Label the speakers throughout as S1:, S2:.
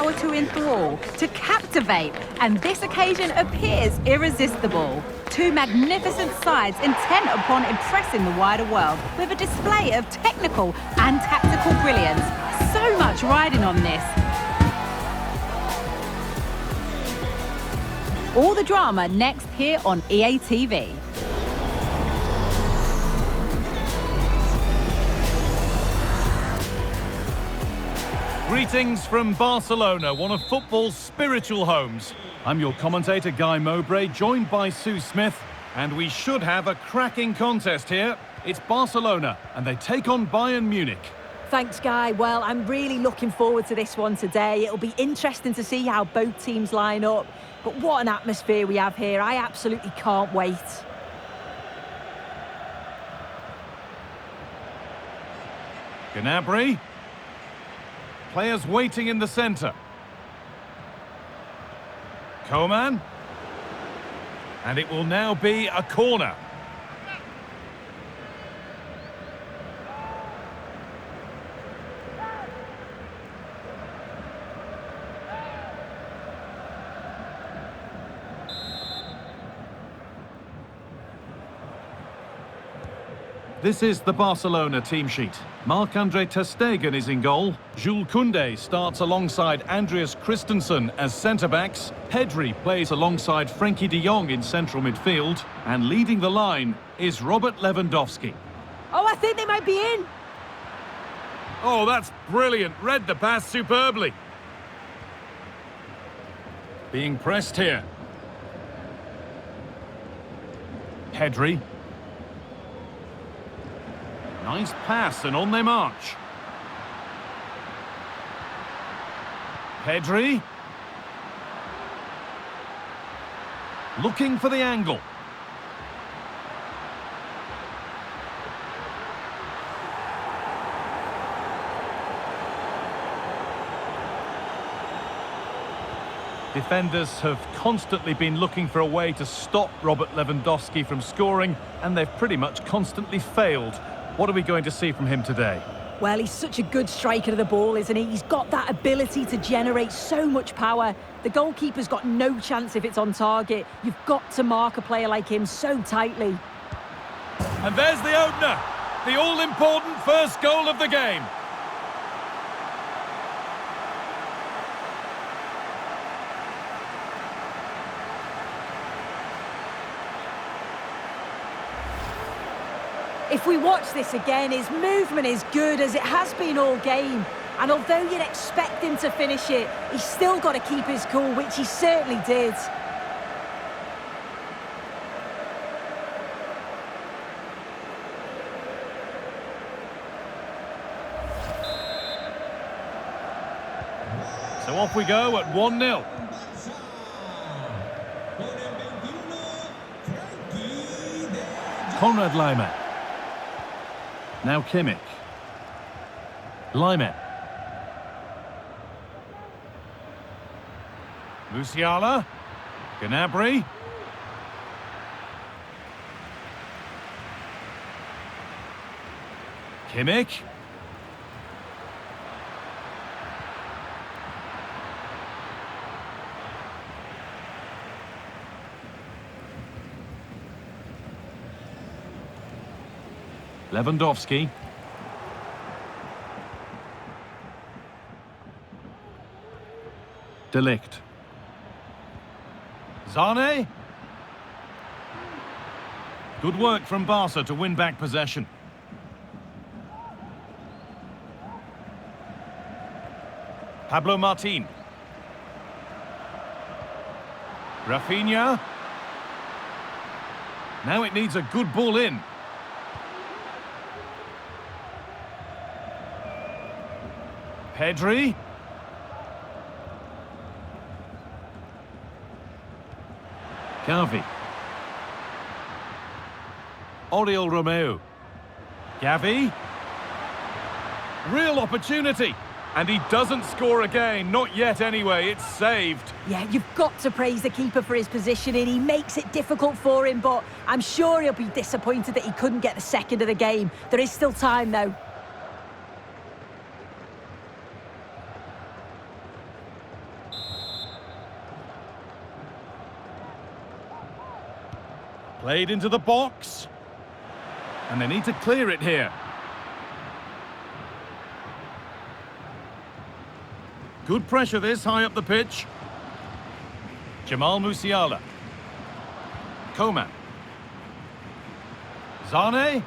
S1: power to enthrall, to captivate, and this occasion appears irresistible. Two magnificent sides intent upon impressing the wider world with a display of technical and tactical brilliance. So much riding on this. All the drama next here on EA TV.
S2: Greetings from Barcelona, one of football's spiritual homes. I'm your commentator, Guy Mowbray, joined by Sue Smith, and we should have a cracking contest here. It's Barcelona, and they take on Bayern Munich.
S3: Thanks, Guy. Well, I'm really looking forward to this one today. It'll be interesting to see how both teams line up. But what an atmosphere we have here. I absolutely can't wait.
S2: Gnabry. Players waiting in the centre. Coman. And it will now be a corner. This is the Barcelona team sheet. Marc-Andre ter Stegen is in goal. Jules Koundé starts alongside Andreas Christensen as centre-backs. Pedri plays alongside Frenkie de Jong in central midfield. And leading the line is Robert Lewandowski.
S3: Oh, I think they might be in.
S2: Oh, that's brilliant. Read the pass superbly. Being pressed here. Pedri. Nice pass and on they march. Pedri. Looking for the angle. Defenders have constantly been looking for a way to stop Robert Lewandowski from scoring, and they've pretty much constantly failed. What are we going to see from him today?
S3: Well, he's such a good striker of the ball, isn't he? He's got that ability to generate so much power. The goalkeeper's got no chance if it's on target. You've got to mark a player like him so tightly.
S2: And there's the opener, the all-important first goal of the game.
S3: If we watch this again, his movement is good as it has been all game. And although you'd expect him to finish it, he's still got to keep his cool, which he certainly did.
S2: So off we go at 1-0. Konrad Laimer. Now Kimmich. Laimer. Musiala. Gnabry. Kimmich. Lewandowski. De Ligt. Zane. Good work from Barca to win back possession. Pablo Martin. Rafinha. Now it needs a good ball in. Pedri. Gavi. Oriol Romeu. Gavi. Real opportunity. And he doesn't score again. Not yet anyway. It's saved.
S3: Yeah, you've got to praise the keeper for his positioning. He makes it difficult for him, but I'm sure he'll be disappointed that he couldn't get the second of the game. There is still time, though.
S2: Played into the box. And they need to clear it here. Good pressure this, high up the pitch. Jamal Musiala. Coman. Zane.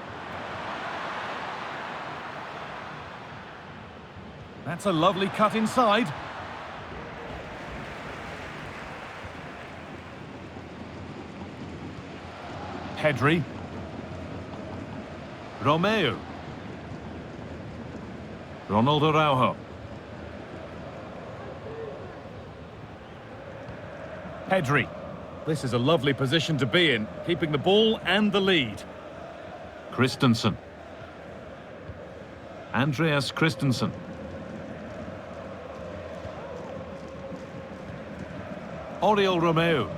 S2: That's a lovely cut inside. Pedri. Romeo. Ronald Araujo. Pedri. This is a lovely position to be in, keeping the ball and the lead. Christensen. Andreas Christensen. Oriol Romeo.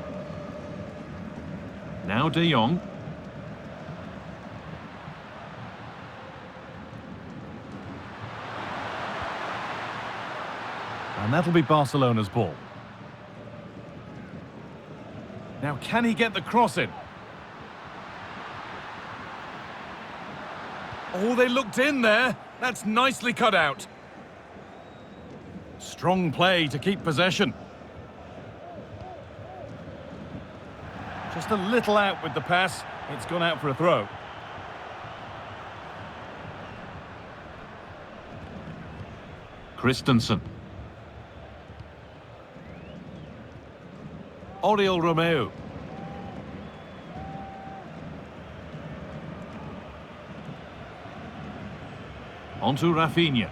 S2: Now De Jong. And that'll be Barcelona's ball. Now, can he get the cross in? Oh, they looked in there. That's nicely cut out. Strong play to keep possession. Just a little out with the pass. It's gone out for a throw. Christensen. Oriol Romeo. On to Rafinha.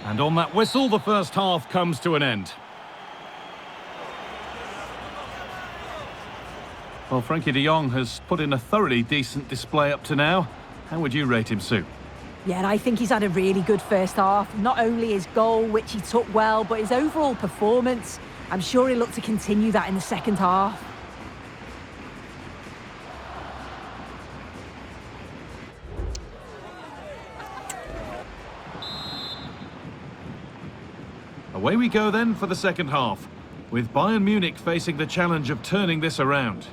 S2: And on that whistle, the first half comes to an end. Well, Frankie de Jong has put in a thoroughly decent display up to now. How would you rate him, Sue?
S3: Yeah, I think he's had a really good first half. Not only his goal, which he took well, but his overall performance. I'm sure he'll look to continue that in the second half.
S2: Away we go then for the second half, with Bayern Munich facing the challenge of turning this around.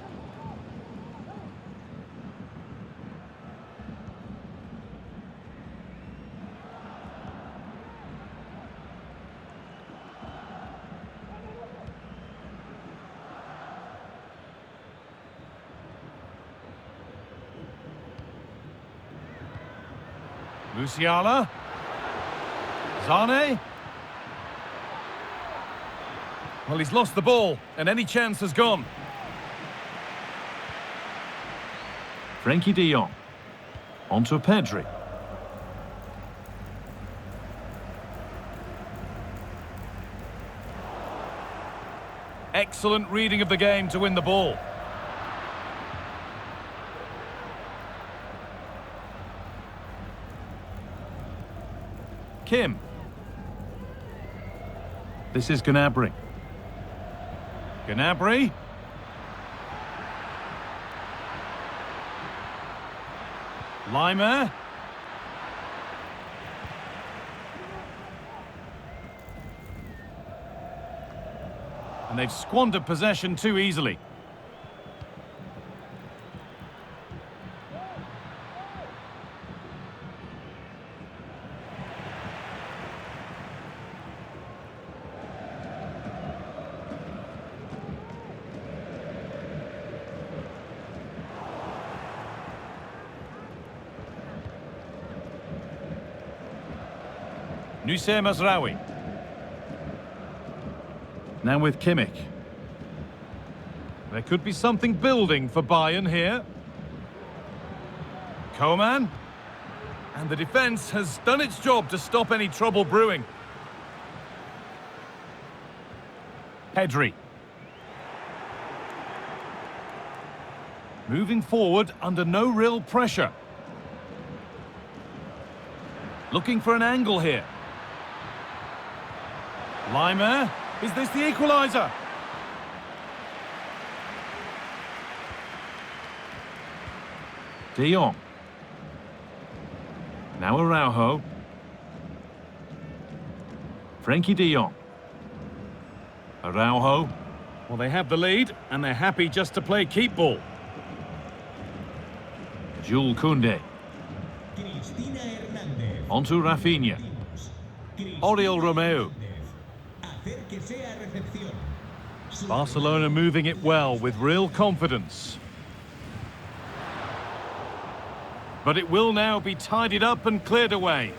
S2: Musiala. Zane. Well, he's lost the ball, and any chance has gone. Frankie de Jong. On to Pedri. Excellent reading of the game to win the ball. Kim. This is Gnabry. Gnabry. Lima. And they've squandered possession too easily. Nusayr Mazraoui. Now with Kimmich. There could be something building for Bayern here. Coman. And the defence has done its job to stop any trouble brewing. Pedri. Moving forward under no real pressure. Looking for an angle here. Lima, is this the equaliser? De Jong. Now Araujo. Frankie de Jong. Araujo. Well, they have the lead, and they're happy just to play keep ball. Jules Koundé. Onto Rafinha. Oriol Romeu. Barcelona moving it well with real confidence. But it will now be tidied up and cleared away.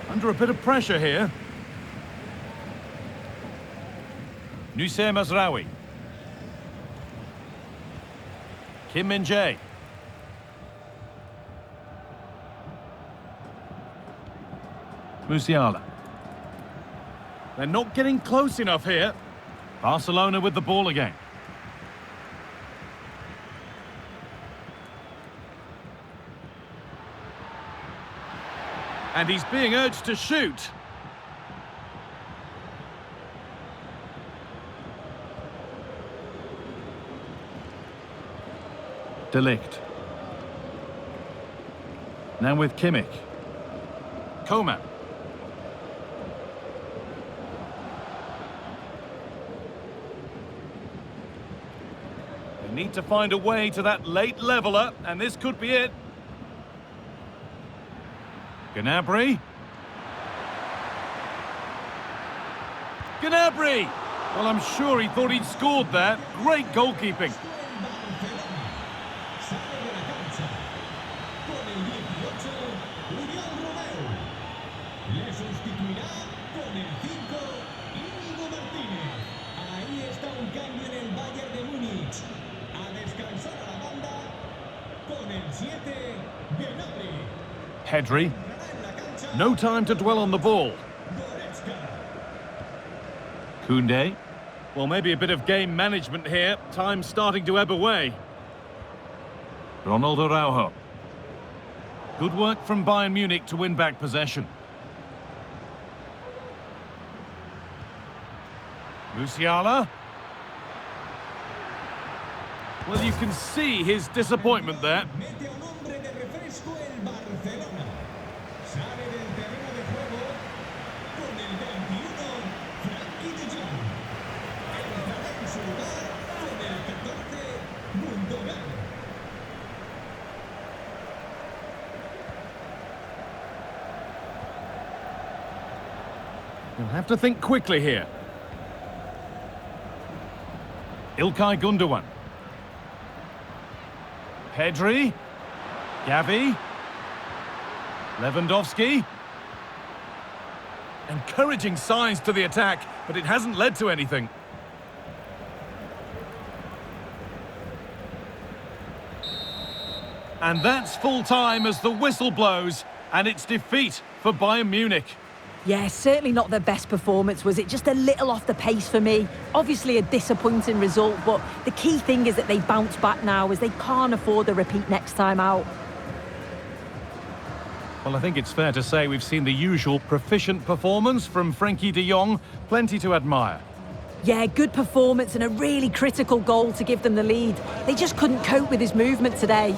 S2: Under a bit of pressure here. Nusayr Mazraoui. Kim Min-jae. Musiala. They're not getting close enough here. Barcelona with the ball again. And he's being urged to shoot. De Ligt. Now with Kimmich. Coman. They need to find a way to that late leveller, and this could be it. Gnabry. Gnabry! Well, I'm sure he thought he'd scored that. Great goalkeeping. Pedri. No time to dwell on the ball. Koundé. Well, maybe a bit of game management here. Time's starting to ebb away. Ronald Araujo. Good work from Bayern Munich to win back possession. Musiala. Well, you can see his disappointment there. You'll have to think quickly here. Ilkay Gundogan. Pedri. Gavi. Lewandowski. Encouraging signs to the attack, but it hasn't led to anything. And that's full time as the whistle blows, and it's defeat for Bayern Munich.
S3: Yeah, certainly not their best performance, was it? Just a little off the pace for me. Obviously a disappointing result, but the key thing is that they bounce back now as they can't afford a repeat next time out.
S2: Well, I think it's fair to say we've seen the usual proficient performance from Frenkie de Jong. Plenty to admire.
S3: Yeah, good performance and a really critical goal to give them the lead. They just couldn't cope with his movement today.